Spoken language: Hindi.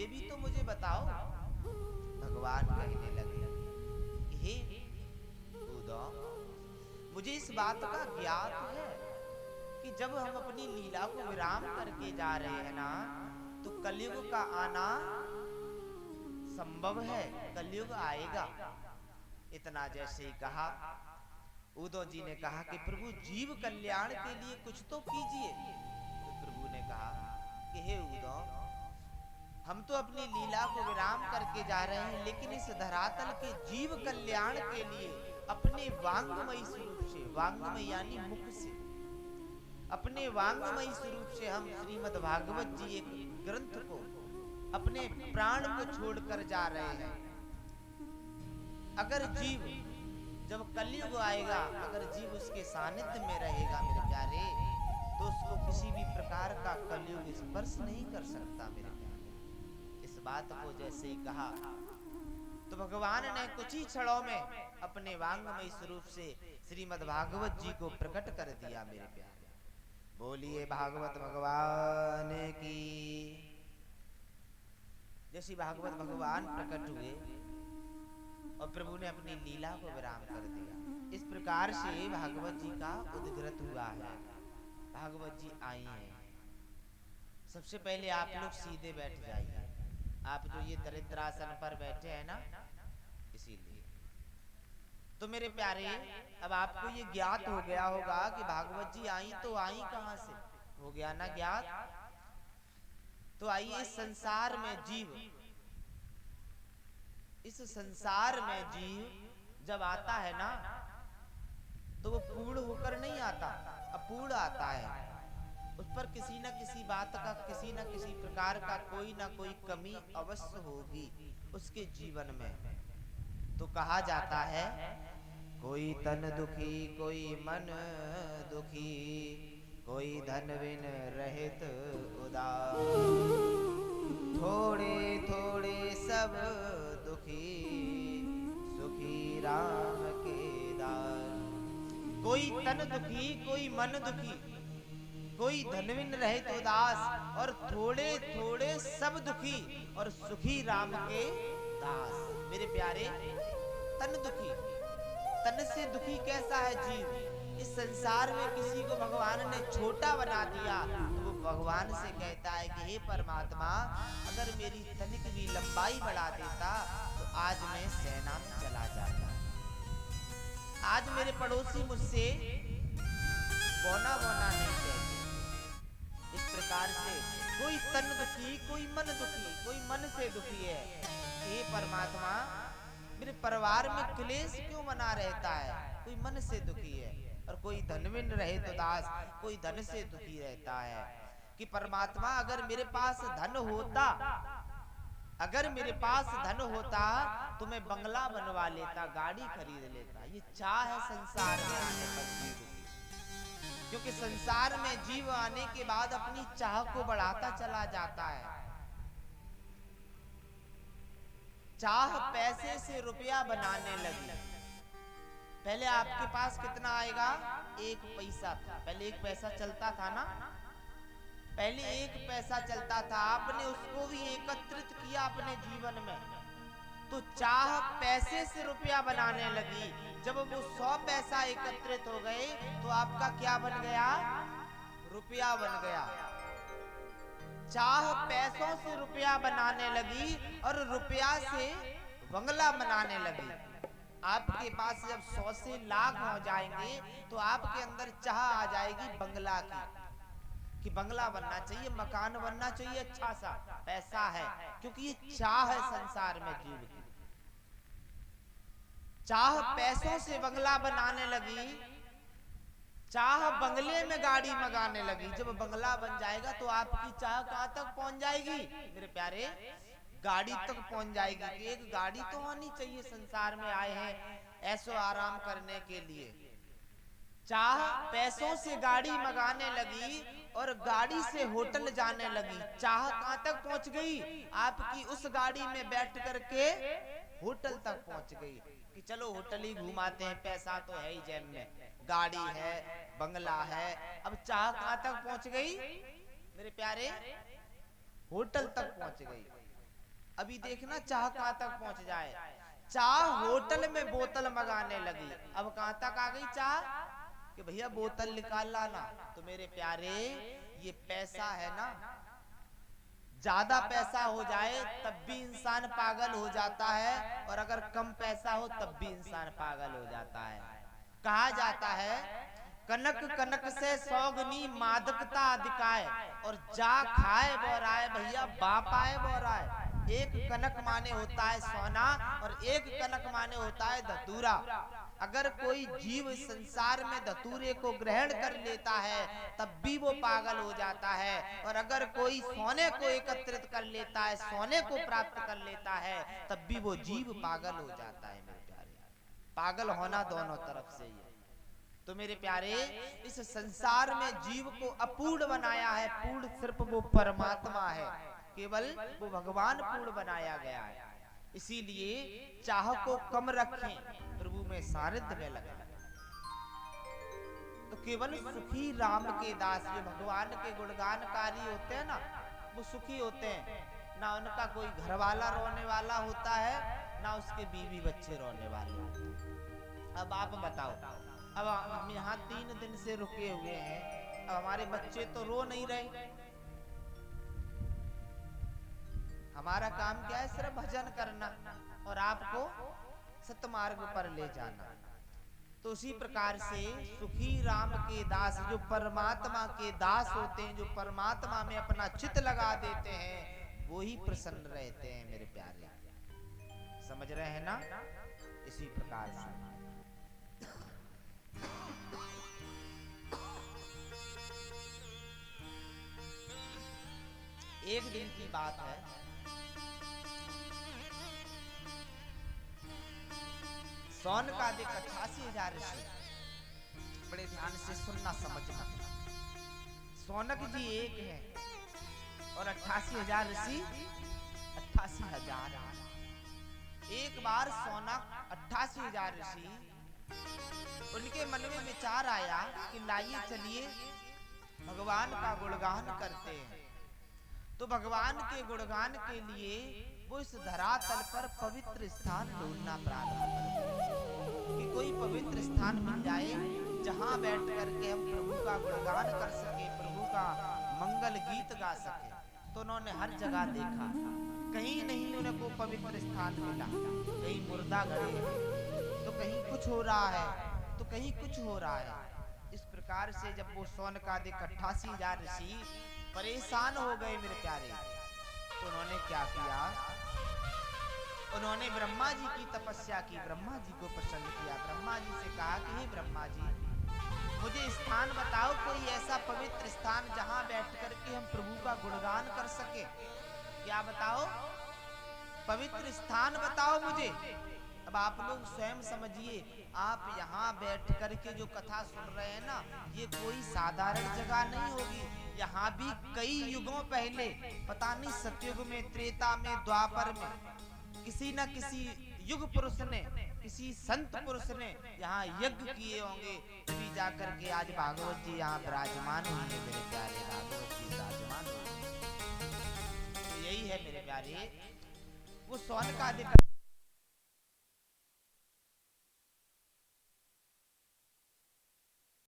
ये भी तो मुझे बताओ। भगवान कहने लगे, हे उद्धव, मुझे इस बात का ज्ञात है कि जब हम अपनी लीला को विराम करके जा रहे हैं ना, तो कलयुग का आना संभव है, कलयुग आएगा। इतना जैसे ही कहा, उद्धव जी ने कहा कि प्रभु जीव कल्याण के लिए कुछ तो कीजिए। तो प्रभु ने कहा कि हे उद्धव, हम तो अपनी लीला को विराम करके जा रहे हैं, लेकिन इस धरातल के जीव कल्याण के लिए अपने वांगमयी स्वरूप से, वांगमय यानी मुख से, अपने वांगमयी स्वरूप से हम श्रीमद् भागवत जी एक ग्रंथ को, अपने प्राण को छोड़कर जा रहे हैं। अगर जीव, जब कलयुग आएगा, अगर जीव उसके सानिध्य में रहेगा मेरे प्यारे, तो उसको किसी भी प्रकार का कलयुग स्पर्श नहीं कर सकता मेरे प्यारे। इस बात को जैसे ही कहा, तो भगवान ने कुछ ही क्षणों में अपने वांगमय स्वरूप से श्रीमद् भागवत जी को प्रकट कर दिया मेरे प्यारे। बोलिए भागवत भगवान की। जैसे भागवत भगवान प्रकट हुए और प्रभु ने अपनी लीला को विराम कर दिया। इस प्रकार से भागवत जी का उद्गृत हुआ है। भागवत जी आई हैं। सबसे पहले आप लोग सीधे बैठ जाइए। आप जो ये दरिद्रासन पर बैठे हैं ना, इसीलिए तो मेरे प्यारे, अब आपको ये ज्ञात हो गया होगा कि भागवत जी आई, तो आई कहां से, हो गया ना ज्ञात। तो आइए, इस संसार में जीव, इस संसार में जीव जब आता है ना, तो वो पूर्ण होकर नहीं आता, अपूर्ण आता है। उस पर किसी न किसी बात का, किसी न किसी प्रकार का कोई ना कोई कमी अवश्य होगी उसके जीवन में। तो कहा जाता है, कोई तन दुखी, कोई मन दुखी, कोई धन बिन रहित उदास, थोड़े थोड़े सब दुखी, सुखी राम के दास। कोई तन दुखी, कोई मन दुखी, कोई धनविन रहित उदास, और थोड़े थोड़े सब दुखी, और सुखी राम के दास। मेरे प्यारे, तन दुखी, तन से दुखी कैसा है जीव। इस संसार में किसी को भगवान ने छोटा बना दिया, तो वो भगवान से कहता है कि हे परमात्मा, अगर मेरी तनिक भी लंबाई बढ़ा देता तो आज मैं सेना में चला जाता। आज मेरे पड़ोसी मुझसे बोना बोना नहीं कहते। इस प्रकार से कोई तन दुखी, कोई मन दुखी, कोई मन से दुखी है। हे परमात्मा, मेरे परिवार में क्लेश क्यों बना रहता है। कोई मन से दुखी है, और कोई धनविन रहे तो दास, कोई धन से दुखी रहता है। कि परमात्मा, अगर मेरे पास धन होता, अगर मेरे पास धन होता तो मैं बंगला बनवा लेता, गाड़ी खरीद लेता। ये चाह है संसार में आने पर जीव की, क्योंकि संसार में जीव आने के बाद अपनी चाह को बढ़ाता चला जाता है। चाह पैसे से रुपया बनाने लगी। पहले आपके पास कितना आएगा, एक पैसा था। पहले एक पैसा चलता था ना, पहले एक पैसा चलता था, आपने उसको भी एकत्रित किया अपने जीवन में, तो चाह पैसे से रुपया बनाने लगी। जब वो 100 पैसा एकत्रित हो गए, तो आपका क्या बन गया, रुपया बन गया। चाह पैसों से रुपया बनाने लगी, और रुपया से बंगला बनाने लगी। आपके पास जब 100 से लाख हो जाएंगे, तो आपके अंदर चाह आ जाएगी बंगला की, कि बंगला बनना चाहिए, मकान बनना चाहिए अच्छा सा, पैसा है। क्योंकि ये चाह है संसार में जीव की। चाह पैसों से बंगला बनाने लगी, चाह बंगले में गाड़ी मंगाने लगी। जब बंगला बन जाएगा तो आपकी चाह कहां तक पहुंच जाएगी मेरे प्यारे, गाड़ी तक पहुंच जाएगी। कि एक गाड़ी तो होनी चाहिए, संसार में आए हैं ऐसो आराम करने के लिए। चाह पैसों से गाड़ी मंगाने लगी, और गाड़ी से होटल जाने लगी। चाह कहां तक पहुंच गई, आपकी उस गाड़ी में बैठ करके होटल तक पहुंच गई। कि चलो होटल ही घुमाते हैं, पैसा तो है ही जेब में, गाड़ी है, बंगला है। अब चाह कहां तक पहुंच गई मेरे प्यारे, होटल तक पहुंच गई। अभी देखना चाह कहां तक पहुंच जाए। चाह होटल में बोतल मंगाने लगी, अब कहां तक आ गई चाह कि भैया बोतल निकाल लाना। तो मेरे प्यारे, ये पैसा है ना, ज्यादा पैसा हो जाए तब भी इंसान पागल हो जाता है, और अगर कम पैसा हो तब भी इंसान पागल हो जाता है। कहा जाता है कनक कनक से सौगनी मादकता अधिकाय, और जा खाए बोराए भैया बाप आए बोराए। एक कनक माने होता है सोना, और एक कनक माने होता है धतूरा। अगर कोई जीव संसार में धतूरे को ग्रहण कर लेता है तब भी वो पागल हो जाता है, और अगर कोई सोने को एकत्रित कर लेता है, सोने को प्राप्त कर लेता है, तब भी वो जीव पागल हो जाता है। मेरे प्यारे, पागल होना दोनों तरफ से ही है। तो मेरे प्यारे, इस संसार में जीव को अपूर्ण बनाया है, पूर्ण सिर्फ वो परमात्मा है, केवल वो भगवान पूर्ण बनाया गया है। इसीलिए चाह को कम रखें, प्रभु में सानिध्य में लगे। तो केवल सुखी राम के दास, जो भगवान के गुणगानकारी होते हैं ना, वो सुखी होते हैं। ना उनका कोई घर वाला रोने वाला होता है, ना उसके बीवी बच्चे रोने वाले होते हैं। अब आप बताओ, अब हम यहाँ 3 दिन से रुके हुए हैं, अब हमारे बच्चे तो रो नहीं रहे। हमारा काम क्या है? सिर्फ भजन करना और आपको सतमार्ग पर ले जाना। तो उसी प्रकार से सुखी राम के दास, जो परमात्मा के दास होते हैं, जो परमात्मा में अपना चित्त लगा देते हैं, वो ही प्रसन्न रहते हैं। मेरे प्यारे, समझ रहे हैं ना? इसी प्रकार से एक दिन की बात है, सौनकादिक 88,000 ऋषि, बड़े ध्यान से सुनना समझना। सौनक जी एक है और 88,000 ऋषि 88,000। एक बार सौनक 88,000 ऋषि, उनके मन में विचार आया कि लाइए चलिए भगवान का गुणगान करते हैं। तो भगवान के गुणगान के लिए वो इस धरातल पर पवित्र स्थान ढूंढना प्रारंभ कर, कि कोई पवित्र स्थान मिल जाए जहां बैठ करके हम प्रभु का गुणगान कर सके, प्रभु का मंगल गीत गा सके। तो उन्होंने हर जगह देखा, कहीं नहीं उनको पवित्र स्थान मिला। कहीं मुर्दा गड़े हैं, तो कहीं कुछ हो रहा है, तो कहीं कुछ हो रहा है। इस प्रकार से जब वो सौनकादिक 88,000 ऋषि परेशान हो गए मेरे प्यारे, तो उन्होंने क्या किया? उन्होंने ब्रह्मा जी की तपस्या की, ब्रह्मा जी को प्रसन्न किया। ब्रह्मा जी से कहा कि हे ब्रह्मा जी, मुझे स्थान बताओ, कोई ऐसा पवित्र स्थान जहां बैठ करके हम प्रभु का गुणगान कर सके। क्या बताओ? पवित्र स्थान बताओ मुझे। अब आप लोग स्वयं समझिए, आप यहाँ बैठ करके जो कथा सुन रहे हैं ना, ये कोई साधारण जगह नहीं होगी। यहाँ भी कई युगों पहले, पता नहीं सतयुग में, त्रेता में, द्वापर में, किसी न किसी युग पुरुष ने, किसी संत पुरुष ने यहाँ यज्ञ किए होंगे, तभी जाकर के आज भागवत जी यहाँ विराजमान हुई है। मेरे प्यारे, भागवत जी विराजमान हुई। तो यही है मेरे प्यारे, वो सौनकादिक